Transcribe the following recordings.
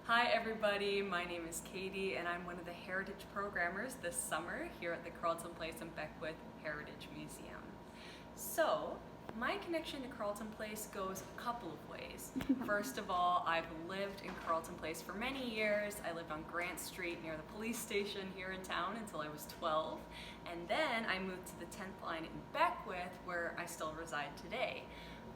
Hi everybody, my name is Katie and I'm one of the heritage programmers this summer here at the Carleton Place and Beckwith Heritage Museum. So, my connection to Carleton Place goes a couple of ways. First of all, I've lived in Carleton Place for many years. I lived on Grant Street near the police station here in town until I was 12. And then I moved to the 10th line in Beckwith where I still reside today.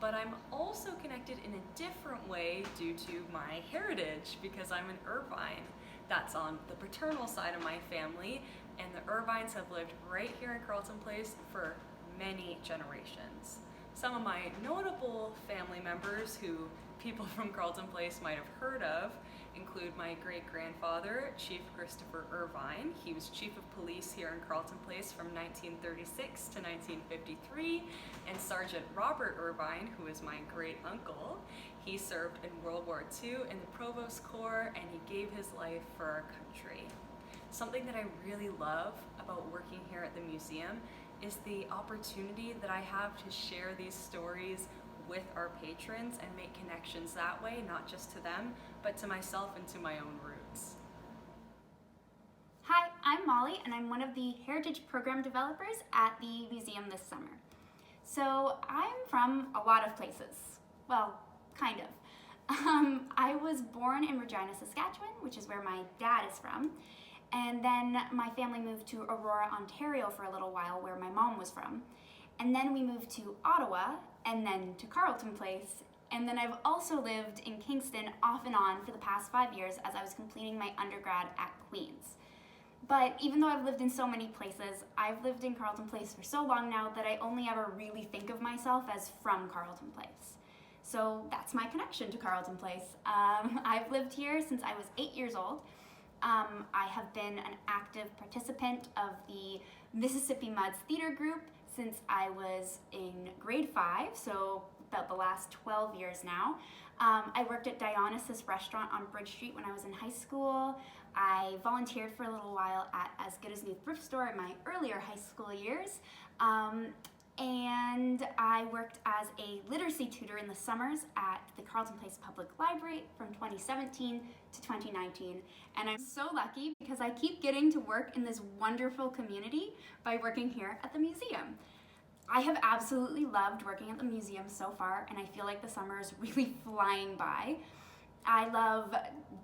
But I'm also connected in a different way due to my heritage because I'm an Irvine. That's on the paternal side of my family, and the Irvines have lived right here in Carleton Place for many generations. Some of my notable family members who people from Carleton Place might have heard of include my great-grandfather, Chief Christopher Irvine. He was Chief of Police here in Carleton Place from 1936 to 1953, and Sergeant Robert Irvine, who is my great-uncle. He served in World War II in the Provost Corps, and he gave his life for our country. Something that I really love about working here at the museum is the opportunity that I have to share these stories with our patrons and make connections that way, not just to them, but to myself and to my own roots. Hi, I'm Molly and I'm one of the Heritage Program developers at the museum this summer. So I'm from a lot of places. Well, kind of. I was born in Regina, Saskatchewan, which is where my dad is from. And then my family moved to Aurora, Ontario for a little while, where my mom was from. And then we moved to Ottawa, and then to Carleton Place. And then I've also lived in Kingston off and on for the past 5 years as I was completing my undergrad at Queen's. But even though I've lived in so many places, I've lived in Carleton Place for so long now that I only ever really think of myself as from Carleton Place. So that's my connection to Carleton Place. I've lived here since I was 8 years old. I have been an active participant of the Mississippi Muds Theater Group since I was in grade 5, so about the last 12 years now. I worked at Dionysus Restaurant on Bridge Street when I was in high school. I volunteered for a little while at As Good as New Thrift Store in my earlier high school years. And I worked as a literacy tutor in the summers at the Carleton Place Public Library from 2017 to 2019. And I'm so lucky because I keep getting to work in this wonderful community by working here at the museum. I have absolutely loved working at the museum so far, and I feel like the summer is really flying by. I love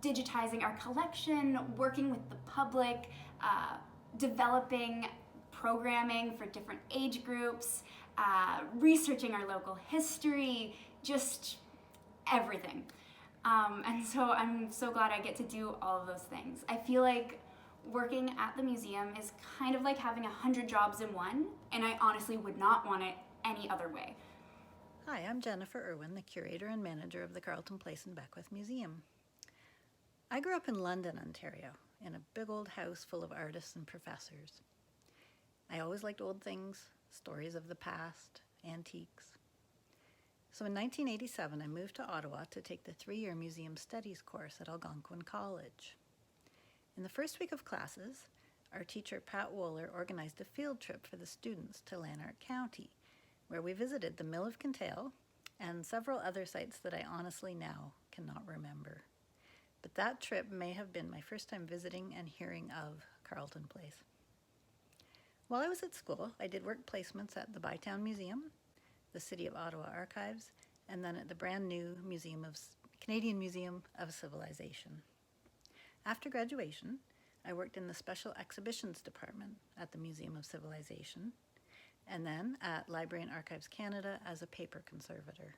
digitizing our collection, working with the public, developing programming for different age groups, researching our local history, just everything. And so I'm so glad I get to do all of those things. I feel like working at the museum is kind of like having 100 jobs in one, and I honestly would not want it any other way. Hi, I'm Jennifer Irwin, the curator and manager of the Carleton Place and Beckwith Museum. I grew up in London, Ontario, in a big old house full of artists and professors. I always liked old things, stories of the past, antiques. So in 1987, I moved to Ottawa to take the 3-year museum studies course at Algonquin College. In the first week of classes, our teacher Pat Wohler organized a field trip for the students to Lanark County, where we visited the Mill of Kintail and several other sites that I honestly now cannot remember. But that trip may have been my first time visiting and hearing of Carleton Place. While I was at school, I did work placements at the Bytown Museum, the City of Ottawa Archives, and then at the brand new Canadian Museum of Civilization. After graduation, I worked in the Special Exhibitions Department at the Museum of Civilization, and then at Library and Archives Canada as a paper conservator.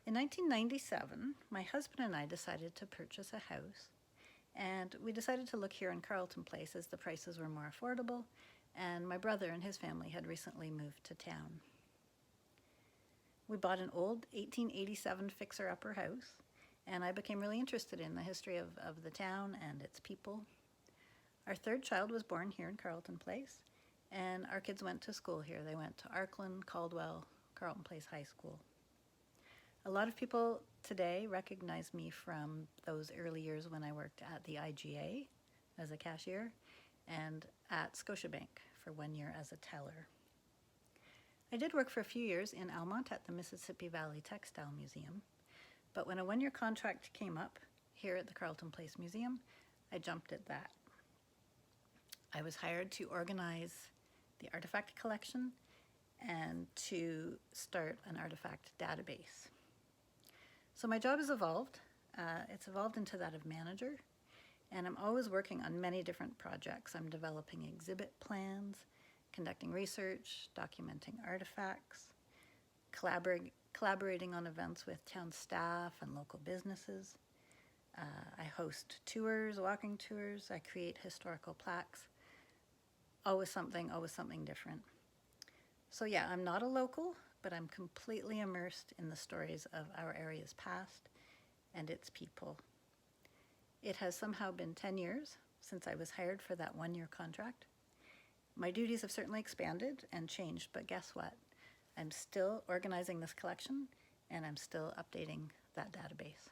In 1997, my husband and I decided to purchase a house, and we decided to look here in Carleton Place as the prices were more affordable, and my brother and his family had recently moved to town. We bought an old 1887 fixer-upper house, and I became really interested in the history of the town and its people. Our third child was born here in Carleton Place, and our kids went to school here. They went to Arkland, Caldwell, Carleton Place High School. A lot of people today recognize me from those early years when I worked at the IGA as a cashier and at Scotiabank for 1 year as a teller. I did work for a few years in Almonte at the Mississippi Valley Textile Museum, but when a 1-year contract came up here at the Carleton Place Museum, I jumped at that. I was hired to organize the artifact collection and to start an artifact database. So my job has evolved. It's evolved into that of manager, and I'm always working on many different projects. I'm developing exhibit plans, conducting research, documenting artifacts, collaborating on events with town staff and local businesses. I host tours, walking tours. I create historical plaques. Always something different. So yeah, I'm not a local, but I'm completely immersed in the stories of our area's past and its people. It has somehow been 10 years since I was hired for that one-year contract. My duties have certainly expanded and changed, but guess what? I'm still organizing this collection and I'm still updating that database.